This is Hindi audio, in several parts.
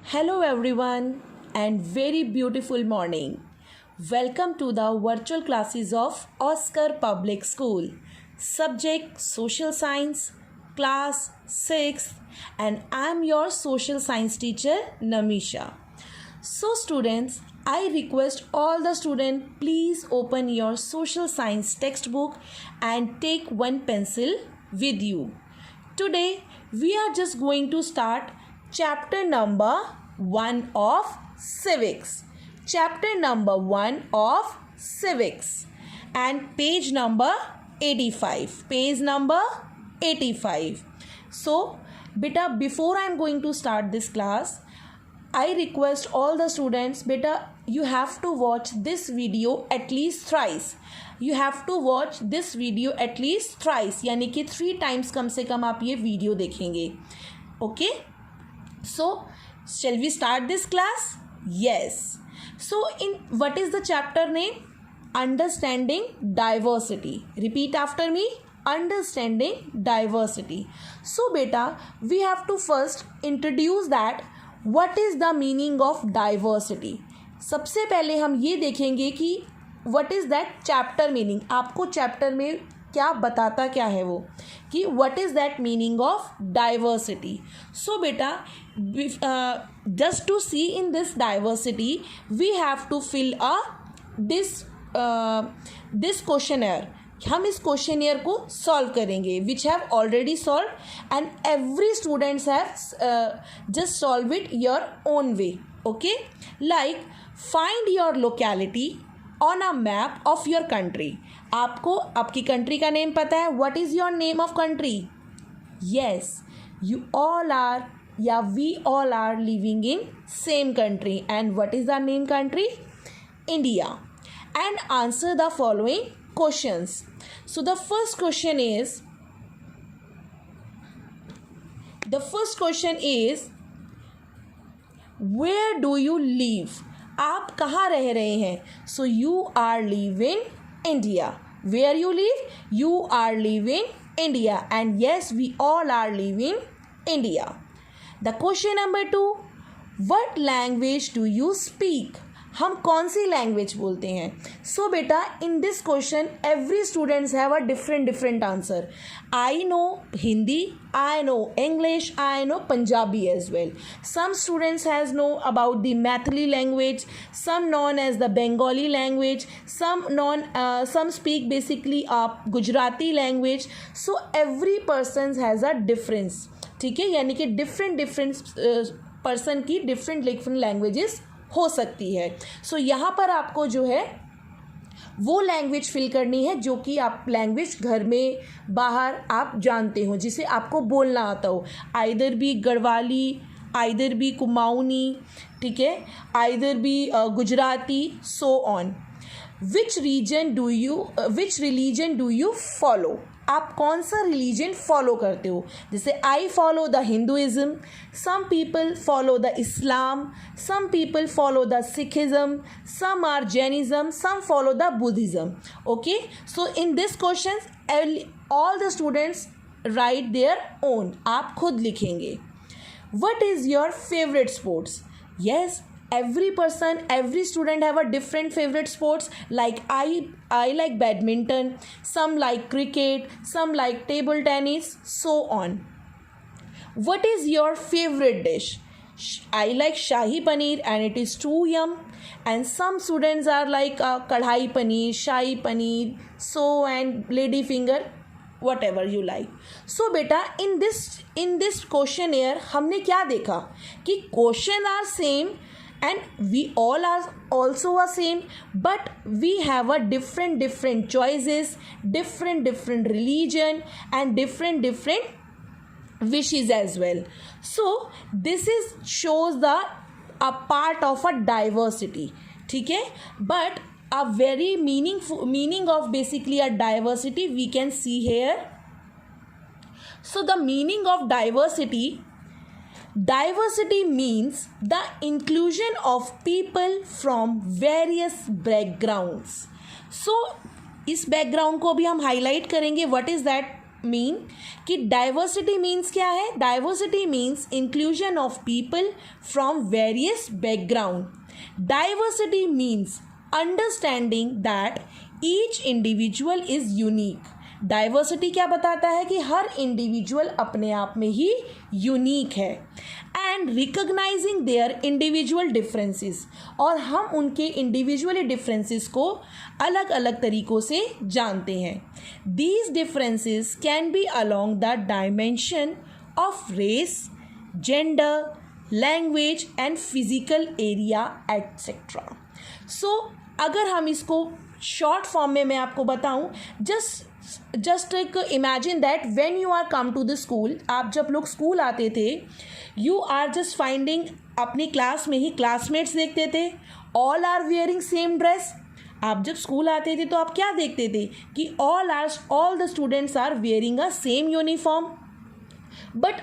Hello, everyone, and very beautiful morning. Welcome to the virtual classes of Oscar Public School. Subject Social Science, Class 6th, and I am your social science teacher Namisha. So, students, I request all the students please open your social science textbook and take one pencil with you. Today, we are just going to start chapter number 1 of civics. Chapter number 1 of civics and page number 85. Page number 85. So, beta, before I am going to start this class, I request all the students, beta, you have to watch this video at least thrice. You have to watch this video at least thrice. यानी कि 3 times कम से कम आप ये वीडियो देखेंगे. Okay? So, shall we start this class? Yes. So, in what is the chapter name? Understanding diversity. Repeat after me. Understanding diversity. So, beta, we have to first introduce that what is the meaning of diversity. सबसे पहले हम ये देखेंगे कि what is that chapter meaning. आपको chapter में क्या बताता क्या है वो कि what is that meaning of diversity. So बेटा just to see in this diversity we have to fill this questionnaire. हम इस क्वेश्चनियर को सॉल्व करेंगे which have already solve and every students have just solve it your own way. Okay, like find your locality on a map of your country. आपको आपकी कंट्री का नेम पता है. What is your name of country? Yes, you all are या we all are living in same country. And what is the name country? India. And answer the following questions. So the first question is where do you live? आप कहाँ रह रहे हैं? So you are living India. Where you live? You are living India. And yes, we all are living India. The question number 2, what language do you speak? हम कौन सी लैंग्वेज बोलते हैं? सो बेटा, in this question every students have a different answer. I know Hindi, I know English, I know Punjabi as well. Some students has know about the Maithili language, some known as the Bengali language, some speak basically Gujarati language. So every person has a difference. ठीक है, यानी कि डिफरेंट पर्सन की डिफरेंट लैंग्वेजेस हो सकती है. सो यहाँ पर आपको जो है वो लैंग्वेज फिल करनी है जो कि आप लैंग्वेज घर में बाहर आप जानते हो, जिसे आपको बोलना आता हो. आइदर भी गढ़वाली, आइदर भी कुमाऊनी, ठीक है, आइदर भी Gujarati, so on. Which religion do you follow? आप कौन सा रिलीजन फॉलो करते हो? जैसे I follow the Hinduism, some people follow the Islam, some people follow the Sikhism, some are Jainism, some follow the Buddhism. Okay, so in this question all the students write their own. आप खुद लिखेंगे. What is your favourite sports? Yes, every student have a different favorite sports. Like I like badminton, some like cricket, some like table tennis, so on. What is your favorite dish? I like shahi paneer and it is too yum. And some students are like kadhai paneer, shahi paneer, so and lady finger, whatever you like. So beta, in this questionnaire हमने क्या देखा कि question are same and we all are also a same, but we have a different choices, different religion and different wishes as well. So this shows a part of a diversity. ठीक है, but a very meaning of basically a diversity we can see here. So the meaning of diversity means the inclusion of people from various backgrounds. So इस background को भी हम highlight करेंगे. What is that मीन कि डाइवर्सिटी मीन्स क्या है. Diversity means inclusion of people from various background. Diversity means understanding that each individual is unique. Diversity क्या बताता है कि हर इंडिविजुअल अपने आप में ही यूनिक है. And recognising their individual differences, और हम उनके इंडिविजुअली डिफरेंसेस को अलग अलग तरीक़ों से जानते हैं. These differences can be along the dimension of race, gender, language and physical area etcetera. So अगर हम इसको शॉर्ट फॉर्म में मैं आपको बताऊं, जस्ट एक imagine that when you are come to the school. आप जब लोग स्कूल आते थे, यू आर जस्ट फाइंडिंग अपनी क्लास में ही क्लासमेट्स देखते थे, all are wearing same dress. आप जब स्कूल आते थे तो आप क्या देखते थे कि all the students are wearing a same uniform, but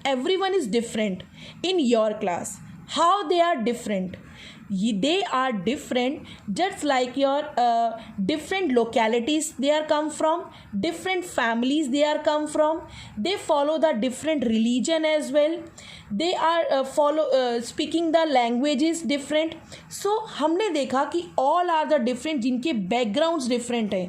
everyone is different in your class. How they are different? They are different just like your different localities they are come from, different families they are come from, they follow the different religion as well, they are speaking the languages different. So हमने देखा कि all are the different, जिनके backgrounds different हैं.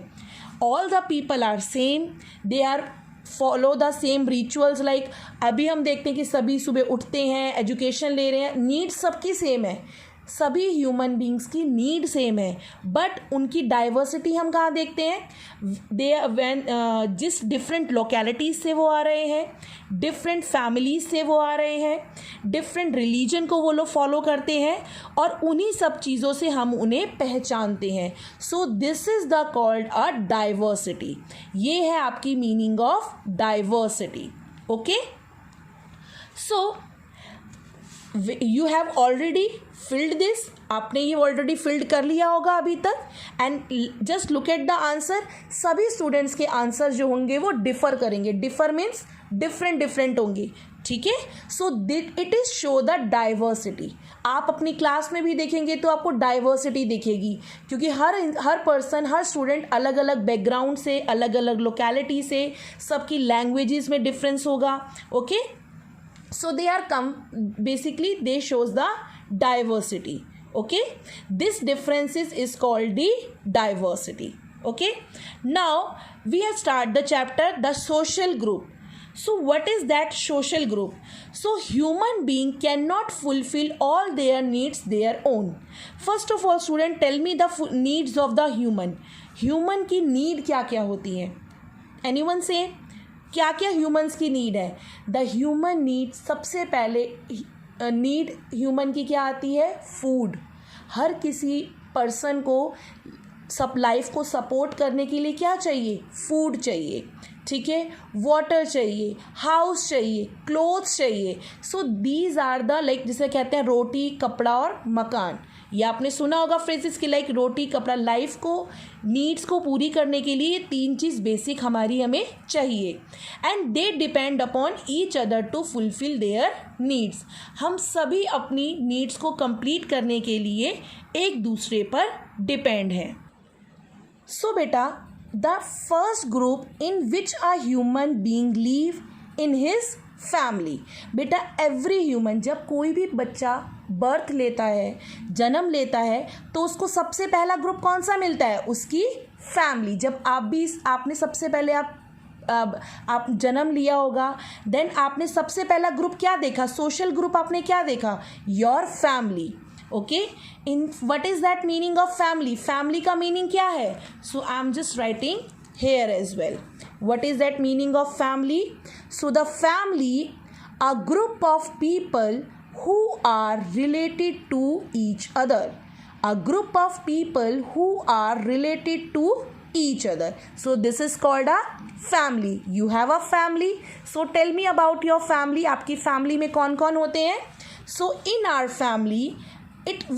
all the people are same, they are follow the same rituals. Like अभी हम देखते हैं कि सभी सुबह उठते हैं, एजुकेशन ले रहे हैं, नीड्स सबकी सेम है, सभी ह्यूमन बींग्स की नीड सेम है, बट उनकी डाइवर्सिटी हम कहाँ देखते हैं. जिस डिफरेंट लोकेलिटीज़ से वो आ रहे हैं, डिफरेंट फैमिलीज से वो आ रहे हैं, डिफरेंट रिलीजन को वो लोग फॉलो करते हैं, और उन्हीं सब चीज़ों से हम उन्हें पहचानते हैं. So this is the called a diversity. ये है आपकी meaning of diversity. Okay, so you have already filled this. आपने ये ऑलरेडी फिल्ड कर लिया होगा अभी तक. And just look at the answer. सभी स्टूडेंट्स के आंसर जो होंगे वो डिफ़र करेंगे. डिफ़र मीन्स डिफरेंट होंगे. ठीक है. So it is show the diversity. आप अपनी क्लास में भी देखेंगे तो आपको डाइवर्सिटी दिखेगी, क्योंकि हर पर्सन, हर स्टूडेंट अलग अलग बैकग्राउंड से, अलग अलग लोकेलिटी से, सबकी लैंग्वेजेस में डिफरेंस होगा. Okay, so basically they shows the diversity. Okay, this differences is called the diversity. Okay, now we have start the chapter the social group. So what is that social group? So human being cannot fulfill all their needs their own. First of all student, tell me the needs of the human की need क्या क्या होती है. Anyone say? क्या क्या ह्यूमन्स की नीड है. द ह्यूमन नीड, सबसे पहले नीड ह्यूमन की क्या आती है. फूड. हर किसी पर्सन को सब लाइफ को सपोर्ट करने के लिए क्या चाहिए. फूड चाहिए. ठीक है. वाटर चाहिए, हाउस चाहिए, क्लोथ्स चाहिए. So these are the like जिसे कहते हैं रोटी, कपड़ा और मकान. या आपने सुना होगा फ्रेजेस की लाइक रोटी, कपड़ा. लाइफ को नीड्स को पूरी करने के लिए ये तीन चीज़ बेसिक हमारी हमें चाहिए. And they depend upon each other to fulfil their needs. हम सभी अपनी नीड्स को कंप्लीट करने के लिए एक दूसरे पर डिपेंड हैं. सो बेटा, the first group in which a human being leave in his family. बेटा एवरी ह्यूमन, जब कोई भी बच्चा बर्थ लेता है, जन्म लेता है, तो उसको सबसे पहला ग्रुप कौन सा मिलता है. उसकी फैमिली. जब आपने सबसे पहले आप जन्म लिया होगा, देन आपने सबसे पहला ग्रुप क्या देखा. सोशल ग्रुप आपने क्या देखा. Your family. Okay, in what is that meaning of family. Family का मीनिंग क्या है. So I am just writing here as well. What is that meaning of family? So the family, a group of people who are related to each other. A group of people who are related to each other. So this is called a family. You have a family. So tell me about your family. आपकी family में कौन कौन होते हैं. So in our family,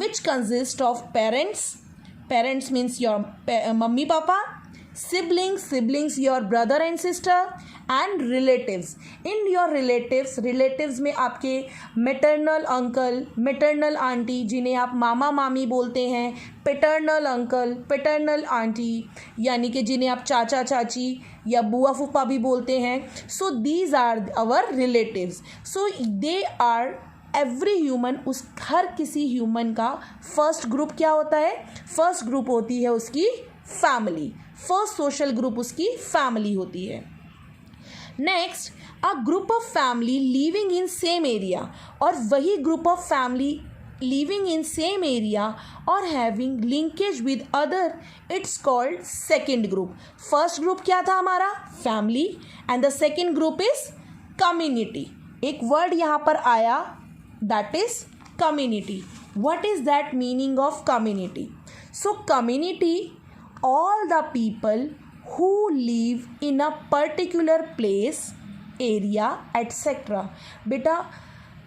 which consists of parents. Parents means your mummy papa. Siblings, your brother and sister, and relatives. In your relatives में आपके मैटरनल अंकल, मैटरनल आंटी जिन्हें आप मामा मामी बोलते हैं, पैटर्नल अंकल, पैटर्नल आंटी यानी कि जिन्हें आप चाचा चाची या बुआ फूफा भी बोलते हैं. So these are our relatives. So they are every human. उस हर किसी ह्यूमन का फर्स्ट ग्रुप क्या होता है? फर्स्ट ग्रुप होती है उसकी फैमिली. फर्स्ट सोशल ग्रुप उसकी फैमिली होती है. Next, a group of family living in same area. और वही group of family living in same area और having linkage with other, it's called second group. First group क्या था हमारा? Family. And the second group is community. एक वर्ड यहाँ पर आया, that is community. What is that meaning of community? So community, all the people who live in a particular place, area, etc. बेटा,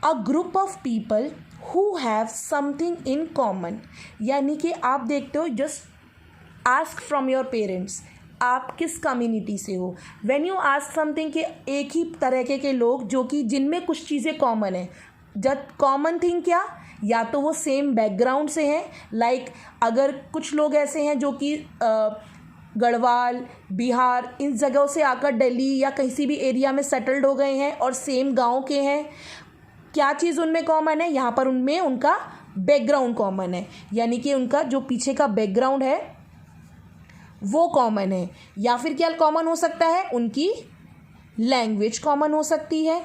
a group of people who have something in common. यानी कि आप देखते हो, just ask from your parents, आप किस कम्युनिटी से हो. when you ask something कि एक ही तरह के लोग जो कि जिनमें कुछ चीज़ें कॉमन है. जब कॉमन थिंग क्या, या तो वो सेम बैकग्राउंड से हैं. लाइक अगर कुछ लोग ऐसे हैं जो कि गढ़वाल, बिहार, इन जगहों से आकर दिल्ली या किसी भी एरिया में सेटल्ड हो गए हैं और सेम गांव के हैं, क्या चीज़ उनमें कॉमन है? यहाँ पर उनमें उनका बैकग्राउंड कॉमन है. यानी कि उनका जो पीछे का बैकग्राउंड है वो कॉमन है. या फिर क्या कॉमन हो सकता है? उनकी लैंग्वेज कॉमन हो सकती है.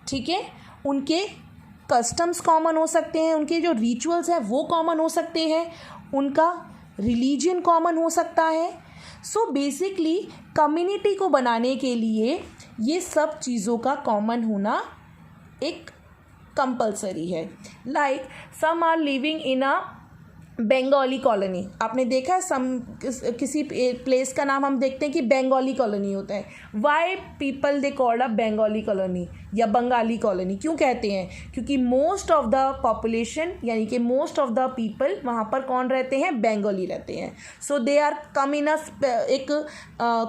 ठीक है, उनके कस्टम्स कॉमन हो सकते हैं, उनके जो रिचुअल्स हैं वो कॉमन हो सकते हैं, उनका रिलीजन कॉमन हो सकता है. सो बेसिकली कम्युनिटी को बनाने के लिए ये सब चीज़ों का कॉमन होना एक कंपलसरी है. Like some are living in a Bengali colony. आपने देखा है किसी प्लेस का नाम हम देखते हैं कि बंगाली कॉलोनी होता है. Why people they called a Bengali colony या बंगाली कॉलोनी क्यों कहते हैं? क्योंकि मोस्ट ऑफ द पॉपुलेशन यानी कि मोस्ट ऑफ द पीपल वहाँ पर कौन रहते हैं? बंगाली रहते हैं. सो दे आर कम इन एक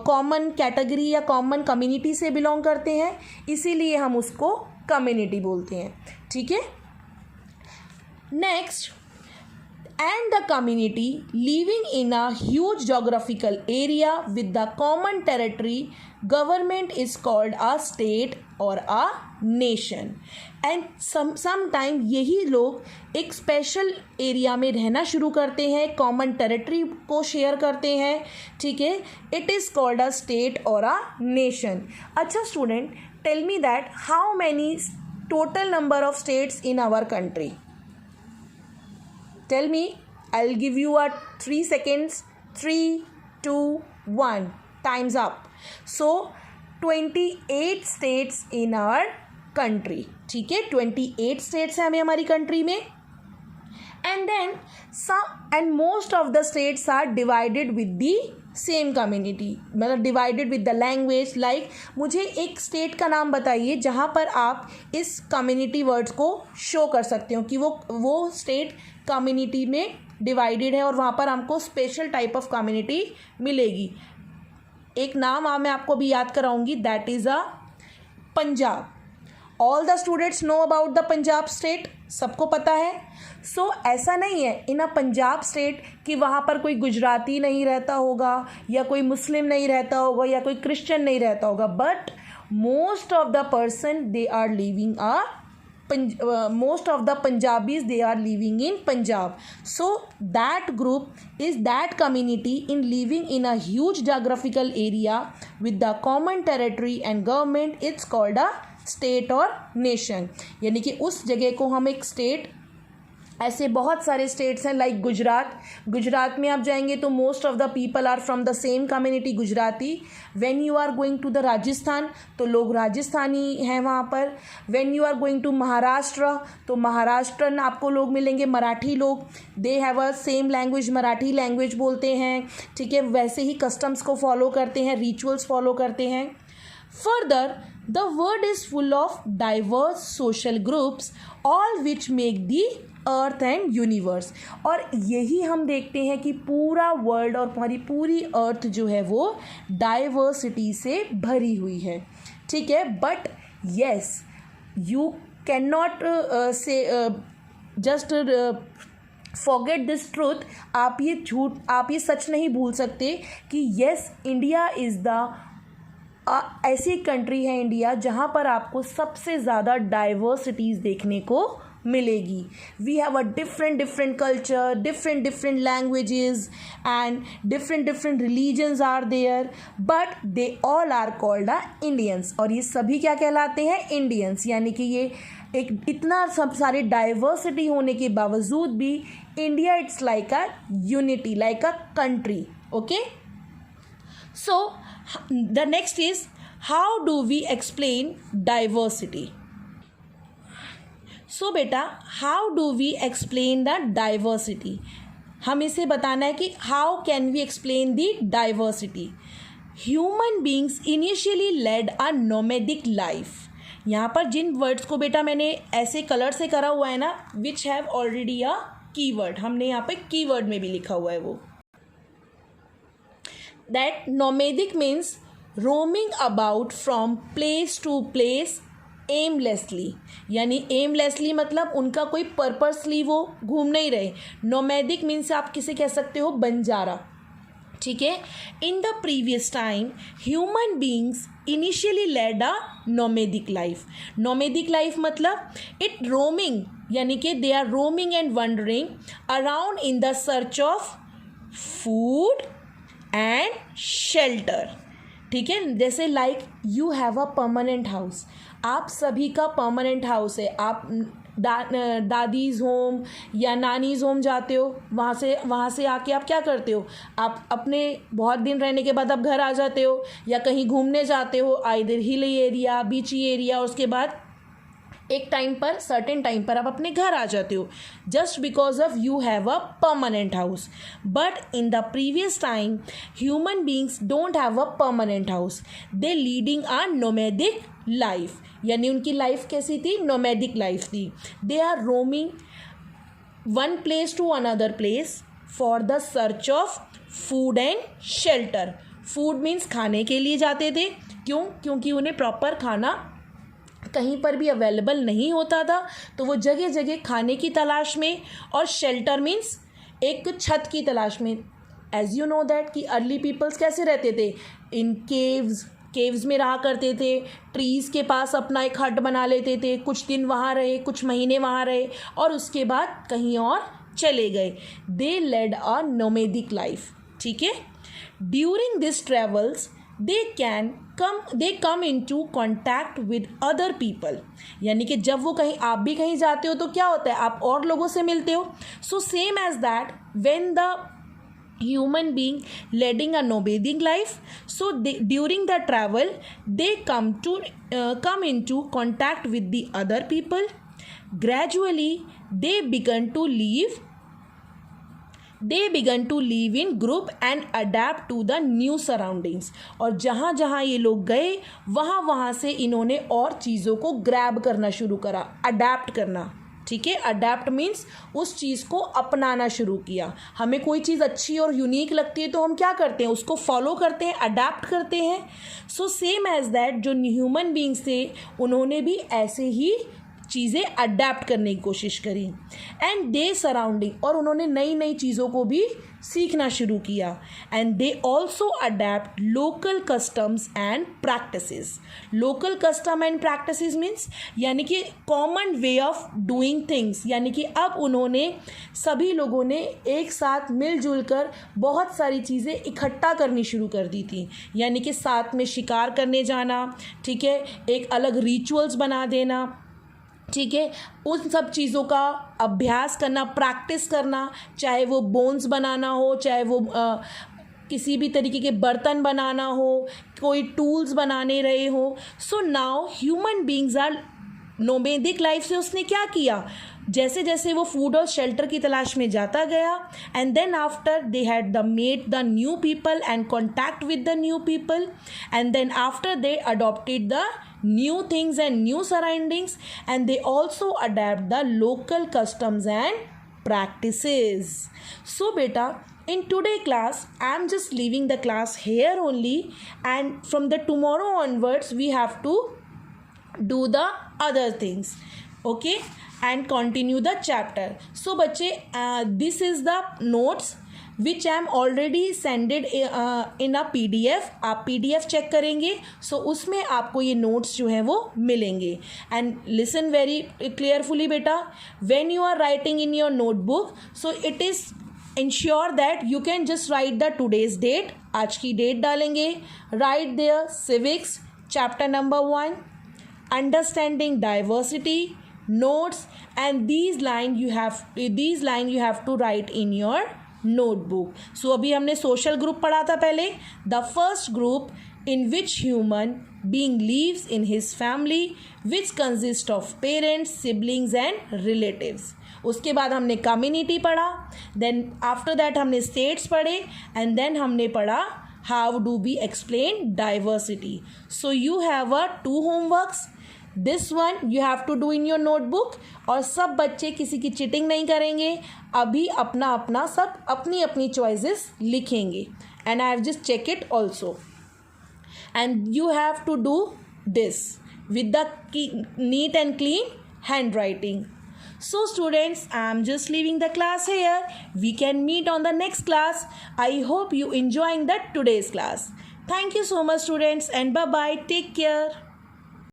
कॉमन कैटेगरी या कॉमन कम्युनिटी से बिलोंग करते हैं, इसीलिए हम उसको कम्युनिटी बोलते हैं. ठीक है. Next, and the community living in a huge geographical area with the common territory, government is called a state or a nation. and sometime यही लोग एक स्पेशल एरिया में रहना शुरू करते हैं, कॉमन टेरिटरी को शेयर करते हैं. ठीक है, it is called a state और अ नेशन. अच्छा student, tell me that how many total number of states in our country? Tell me. I'll give you a 3 seconds. 3, 2, 1. Time's up. So 28 states in our country. ठीक है, 28 states हैं हमें हमारी कंट्री में. And then most of the states are divided with the same community, मतलब divided with the language. Like मुझे एक स्टेट का नाम बताइए जहाँ पर आप इस कम्युनिटी वर्ड्स को शो कर सकते हो कि वो स्टेट कम्युनिटी में डिवाइडेड है और वहाँ पर हमको स्पेशल टाइप ऑफ कम्युनिटी मिलेगी. एक नाम मैं आपको भी याद कराऊंगी, that is a Punjab. All the students know about the Punjab state, सबको पता है. सो ऐसा नहीं है इन अ पंजाब स्टेट कि वहाँ पर कोई गुजराती नहीं रहता होगा या कोई मुस्लिम नहीं रहता होगा या कोई क्रिश्चियन नहीं रहता होगा, but most of the person they are living most of the Punjabis, they are living in Punjab. So that group is that community in living in a huge geographical area with the common territory and government. It's called a state or nation. यानी कि उस जगह को हम एक स्टेट, ऐसे बहुत सारे स्टेट्स हैं लाइक गुजरात में आप जाएंगे तो most of the people are from the same community Gujarati. When you are going to the Rajasthan तो लोग राजस्थानी हैं वहाँ पर. When you are going to Maharashtra तो महाराष्ट्रन आपको लोग मिलेंगे, मराठी लोग, they have a same language, Marathi language बोलते हैं. ठीक है, वैसे ही कस्टम्स को फॉलो करते हैं, रिचुअल्स फॉलो करते हैं. Further the world is full of diverse social groups all which make the earth and universe. और यही हम देखते हैं कि पूरा वर्ल्ड और हमारी पूरी अर्थ जो है वो डाइवर्सिटी से भरी हुई है. ठीक है, but yes you can not say just forget this truth. आप ये सच नहीं भूल सकते कि येस इंडिया इज़ द ऐसी कंट्री है इंडिया जहाँ पर आपको सबसे ज़्यादा डाइवर्सिटीज़ देखने को मिलेगी. We have a different culture, different languages and different religions are there, but they all are called a Indians. और ये सभी क्या कहलाते हैं? इंडियंस. यानी कि ये एक इतना सब सारे डाइवर्सिटी होने के बावजूद भी India it's like a unity, like a country. Okay, so the next is how do we explain diversity. So बेटा, how do we explain the diversity? हम इसे बताना है कि how can we explain the diversity. Human beings initially led a nomadic life. यहाँ पर जिन वर्ड्स को बेटा मैंने ऐसे कलर से करा हुआ है ना, which have already a keyword, हमने यहाँ पे कीवर्ड में भी लिखा हुआ है वो. That nomadic means roaming about from place to place aimlessly. यानी aimlessly मतलब उनका कोई पर्पसली वो घूम नहीं रहे. nomadic means आप किसे कह सकते हो? बंजारा. ठीक है. In the previous time human beings initially led a nomadic life. nomadic life मतलब it roaming, यानी कि they are roaming and wandering around in the search of food and shelter. ठीक है, जैसे like you have a permanent house. आप सभी का परमानेंट हाउस है. आप दादीज होम या नानीज होम जाते हो, वहाँ से आके आप क्या करते हो? आप अपने बहुत दिन रहने के बाद आप घर आ जाते हो या कहीं घूमने जाते हो, आइदर हिल एरिया, बीची एरिया, और उसके बाद एक टाइम पर, सर्टेन टाइम पर आप अपने घर आ जाते हो, just because of you have a permanent house. But in the previous time human beings don't have a permanent house. They leading a nomadic life. यानी उनकी लाइफ कैसी थी? नोमैडिक लाइफ थी. They are roaming one place to another place for the search of food and shelter. Food means खाने के लिए जाते थे. क्यों? क्योंकि उन्हें प्रॉपर खाना कहीं पर भी अवेलेबल नहीं होता था, तो वो जगह जगह खाने की तलाश में, और शेल्टर मीन्स एक छत की तलाश में. एज यू नो दैट कि अर्ली पीपल्स कैसे रहते थे? इन केव्स में रहा करते थे. ट्रीज़ के पास अपना एक हट बना लेते थे, कुछ दिन वहाँ रहे, कुछ महीने वहाँ रहे, और उसके बाद कहीं और चले गए. दे लेड अ नोमैडिक लाइफ. ठीक है. During this travels they come into contact with other people. यानी कि जब वो कहीं, आप भी कहीं जाते हो तो क्या होता है? आप और लोगों से मिलते हो. So same as that when the human being leading a nomadic life, so during the travel they come into contact with the other people. Gradually they began to live in group and adapt to the new surroundings. और जहाँ जहाँ ये लोग गए वहाँ से इन्होंने और चीज़ों को ग्रैब करना शुरू करा, अडेप्ट करना. ठीक है. अडेप्ट मीन्स उस चीज़ को अपनाना शुरू किया. हमें कोई चीज़ अच्छी और यूनिक लगती है तो हम क्या करते हैं? उसको फॉलो करते हैं, अडेप्ट करते हैं. सो सेम एज दैट जो ह्यूमन बींग्स थे उन्होंने भी ऐसे ही चीज़ें अडेप्ट करने की कोशिश करी. एंड दे सराउंडिंग, और उन्होंने नई नई चीज़ों को भी सीखना शुरू किया. And they also adapt local customs and practices. Local custom and practices means यानी कि common way of doing things. यानी कि अब उन्होंने, सभी लोगों ने एक साथ मिलजुल कर बहुत सारी चीज़ें इकट्ठा करनी शुरू कर दी थी. यानी कि साथ में शिकार करने जाना. ठीक है. एक अलग रिचुअल्स बना देना. ठीक है. उन सब चीज़ों का अभ्यास करना, प्रैक्टिस करना, चाहे वो बोन्स बनाना हो, चाहे वो किसी भी तरीके के बर्तन बनाना हो, कोई टूल्स बनाने रहे हो. So now human beings are nomadic life से उसने क्या किया? जैसे जैसे वो फूड और शेल्टर की तलाश में जाता गया, and then after they had met the new people and contact with the new people, and then after they adopted the new things and new surroundings, and they also adapt the local customs and practices. So beta, In today class, I am just leaving the class here only, and from the tomorrow onwards we have to do the other things, okay, and continue the chapter. So बच्चे, this is the notes which I am already sended in a PDF. आप PDF चेक करेंगे, so उसमें आपको ये notes जो हैं वो मिलेंगे. And listen very clearly बेटा, when you are writing in your notebook, so it is ensure that you can just write the today's date, आज की डेट डालेंगे, write there civics chapter number 1, understanding diversity, notes, and these line you have to write in your notebook. So अभी हमने social group पढ़ा था पहले. The first group in which human being lives in his family, which consists of parents, siblings and relatives. उसके बाद हमने community पढ़ा. Then after that हमने states पढ़े, and then हमने पढ़ा how do we explain diversity. So you have 2 homeworks. This one you have to do in your notebook. और सब बच्चे किसी की चीटिंग नहीं करेंगे, अभी अपना अपना सब अपनी अपनी चॉइसेस लिखेंगे. And I have just check it also. And you have to do this with the neat and clean handwriting. So students, I am just leaving the class here. We can meet on the next class. I hope you enjoying today's class. Thank you so much students, and bye bye. Take care.